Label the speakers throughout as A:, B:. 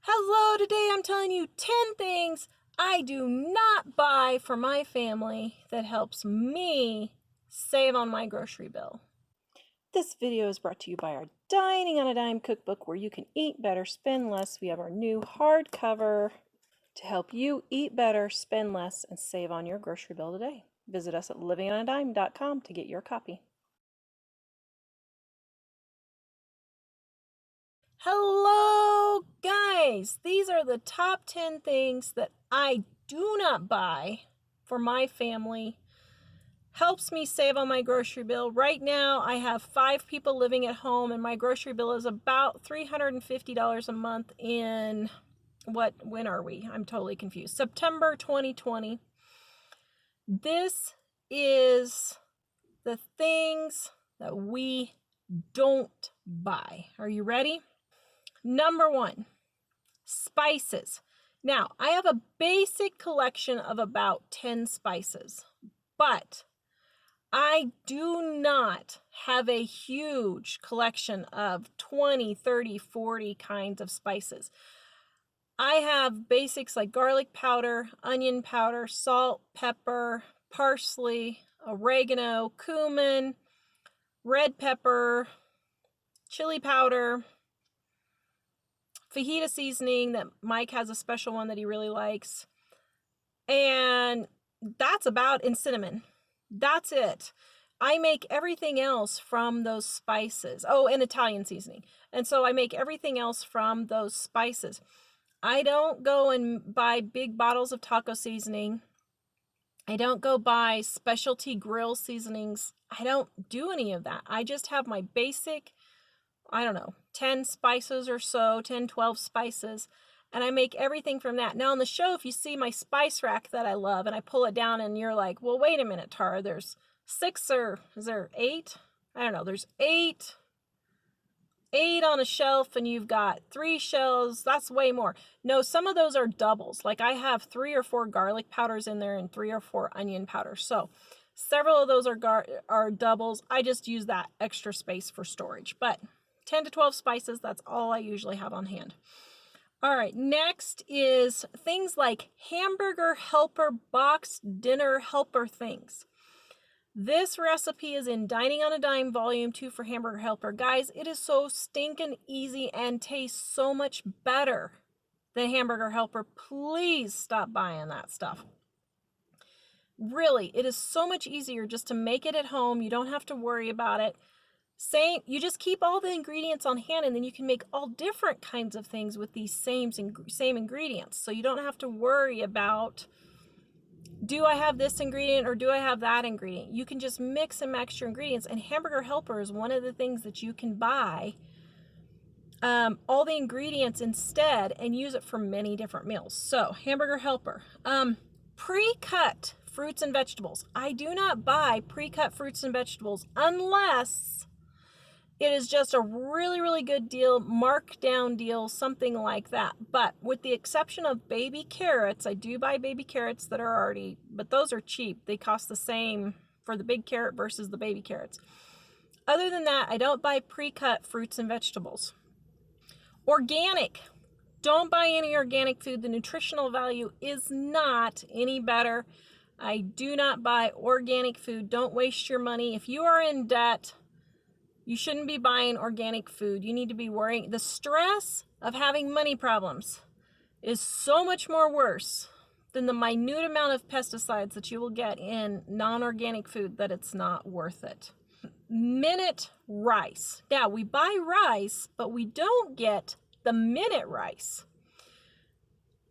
A: Hello, today I'm telling you 10 things I do not buy for my family that helps me save on my grocery bill. This video is brought to you by our Dining on a Dime cookbook where you can eat better, spend less. We have our new hardcover to help you eat better, spend less, and save on your grocery bill today. Visit us at livingonadime.com to get your copy. Hello, guys! These are the top 10 things that I do not buy for my family. Helps me save on my grocery bill. Right now, I have 5 people living at home, and my grocery bill is about $350 a month in when are we? I'm totally confused. September 2020. This is the things that we don't buy. Are you ready? Number 1, spices. Now, I have a basic collection of about 10 spices, but I do not have a huge collection of 20, 30, 40 kinds of spices. I have basics like garlic powder, onion powder, salt, pepper, parsley, oregano, cumin, red pepper, chili powder, fajita seasoning that Mike has a special one that he really likes. And that's about, and cinnamon. That's it. I make everything else from those spices. Oh, and Italian seasoning. And so I make everything else from those spices. I don't go and buy big bottles of taco seasoning. I don't go buy specialty grill seasonings. I don't do any of that. I just have my basic, 10 spices or so, 10, 12 spices, and I make everything from that. Now on the show, if you see my spice rack that I love, and I pull it down and you're like, well, wait a minute, Tara, there's 6 or is there 8? I don't know, there's 8 on a shelf and you've got 3 shelves. That's way more. No, some of those are doubles. Like I have 3 or 4 garlic powders in there and 3 or 4 onion powders. So several of those are doubles. I just use that extra space for storage, but 10 to 12 spices, that's all I usually have on hand. All right, next is things like Hamburger Helper boxed dinner helper things. This recipe is in Dining on a Dime Volume 2 for Hamburger Helper. Guys, it is so stinking easy and tastes so much better than Hamburger Helper. Please stop buying that stuff. Really, it is so much easier just to make it at home. You don't have to worry about it. You just keep all the ingredients on hand, and then you can make all different kinds of things with these same ingredients. So you don't have to worry about, do I have this ingredient or do I have that ingredient? You can just mix and match your ingredients, and Hamburger Helper is one of the things that you can buy all the ingredients instead and use it for many different meals. So Hamburger Helper. Pre-cut fruits and vegetables. I do not buy pre-cut fruits and vegetables unless it is just a really, really good deal, markdown deal, something like that. But with the exception of baby carrots, I do buy baby carrots that are already, but those are cheap. They cost the same for the big carrot versus the baby carrots. Other than that, I don't buy pre-cut fruits and vegetables. Organic. Don't buy any organic food. The nutritional value is not any better. I do not buy organic food. Don't waste your money. If you are in debt, you shouldn't be buying organic food. You need to be worrying. The stress of having money problems is so much more worse than the minute amount of pesticides that you will get in non-organic food that it's not worth it. Minute rice. Now, we buy rice, but we don't get the minute rice.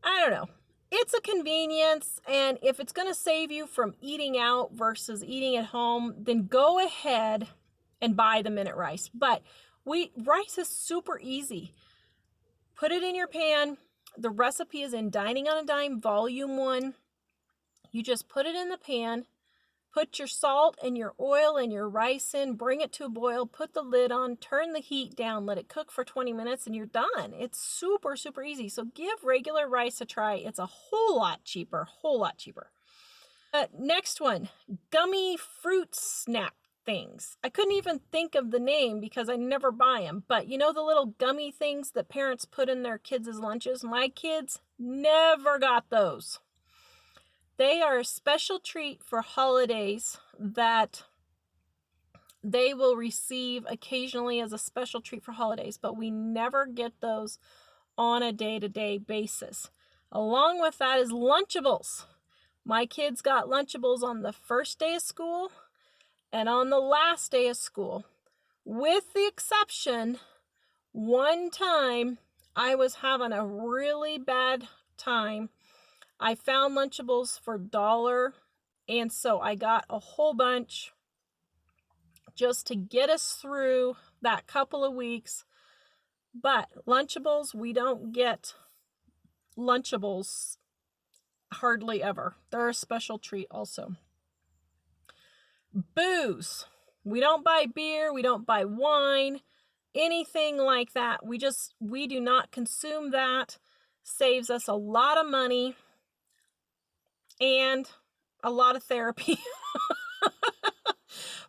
A: I don't know. It's a convenience, and if it's going to save you from eating out versus eating at home, then go ahead and buy the minute rice. But rice is super easy. Put it in your pan. The recipe is in Dining on a Dime Volume 1. You just put it in the pan, put your salt and your oil and your rice in, bring it to a boil, put the lid on, turn the heat down, let it cook for 20 minutes, and you're done. It's super, super easy. So give regular rice a try. It's a whole lot cheaper, Next one, Gummy fruit snack things. I couldn't even think of the name because I never buy them. But you know the little gummy things that parents put in their kids' lunches? My kids never got those. They are a special treat for holidays that they will receive occasionally as a special treat for holidays, but we never get those on a day-to-day basis. Along with that is Lunchables. My kids got Lunchables on the first day of school and on the last day of school, with the exception, one time I was having a really bad time. I found Lunchables for $1, and so I got a whole bunch just to get us through that couple of weeks. But Lunchables, we don't get Lunchables hardly ever. They're a special treat also. Booze. We don't buy beer, we don't buy wine, anything like that. We do not consume that. Saves us a lot of money and a lot of therapy.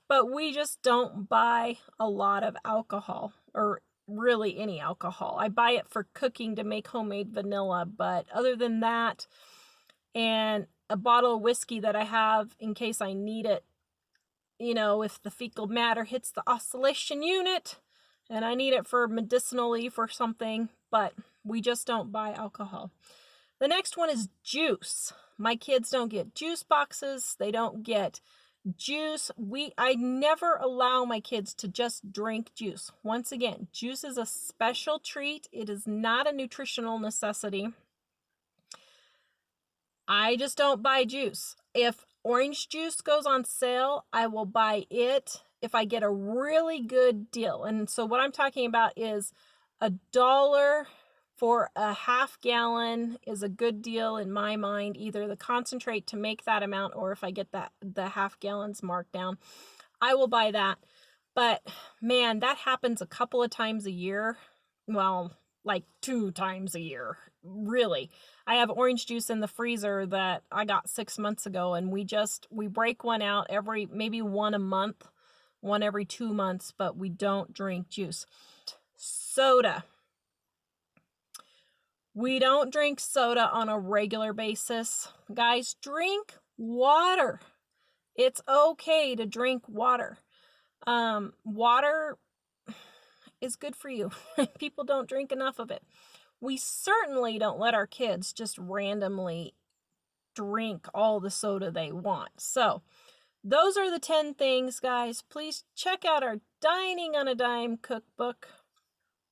A: But we just don't buy a lot of alcohol, or really any alcohol. I buy it for cooking to make homemade vanilla, but other than that, and a bottle of whiskey that I have in case I need it, you know, if the fecal matter hits the oscillation unit and I need it for medicinally for something, but we just don't buy alcohol. The next one is juice. My kids don't get juice boxes. They don't get juice. I never allow my kids to just drink juice. Once again, juice is a special treat. It is not a nutritional necessity. I just don't buy juice. If orange juice goes on sale, I will buy it if I get a really good deal. And so what I'm talking about is $1 for a half gallon is a good deal in my mind, either the concentrate to make that amount, or if I get the half gallons marked down, I will buy that. But man, that happens a couple of times a year. Well, like 2 times a year, really. I have orange juice in the freezer that I got 6 months ago, and we break one out maybe one a month, one every 2 months, but we don't drink juice. Soda. We don't drink soda on a regular basis. Guys, drink water. It's okay to drink water. Water is good for you. People don't drink enough of it. We certainly don't let our kids just randomly drink all the soda they want. So those are the 10 things, guys. Please check out our Dining on a Dime cookbook.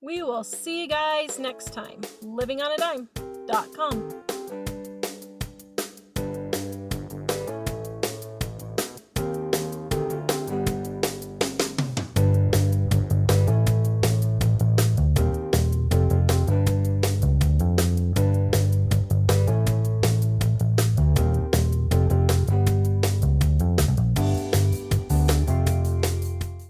A: We will see you guys next time. livingonadime.com